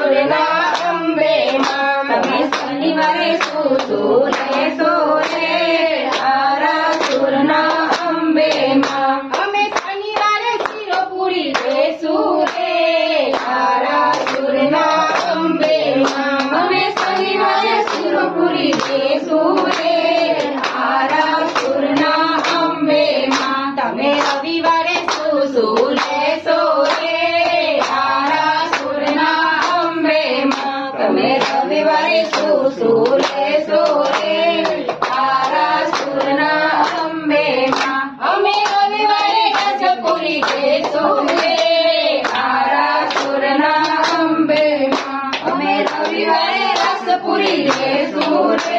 સુરના અંબે માં તમે શનિવારે શું લેશો રે આરા સુરના અંબે માં અમે શનિવારે શીરો પૂરી લેશું રે આરા સુરના અંબે માં અમે શનિવારે શીરો પૂરી લેશું રે આરા સુરના અંબે માં તમે રવિવારે શું લેશો રે આરા સુરના અંબે માં તમે રવિવારે શું લેશો રે આરા સુરના અંબે માં અમે રવિવારે રસપુરી લેશું રે આરા સુરના અંબે માં અમે રવિવારે રસપુરી લેશું રે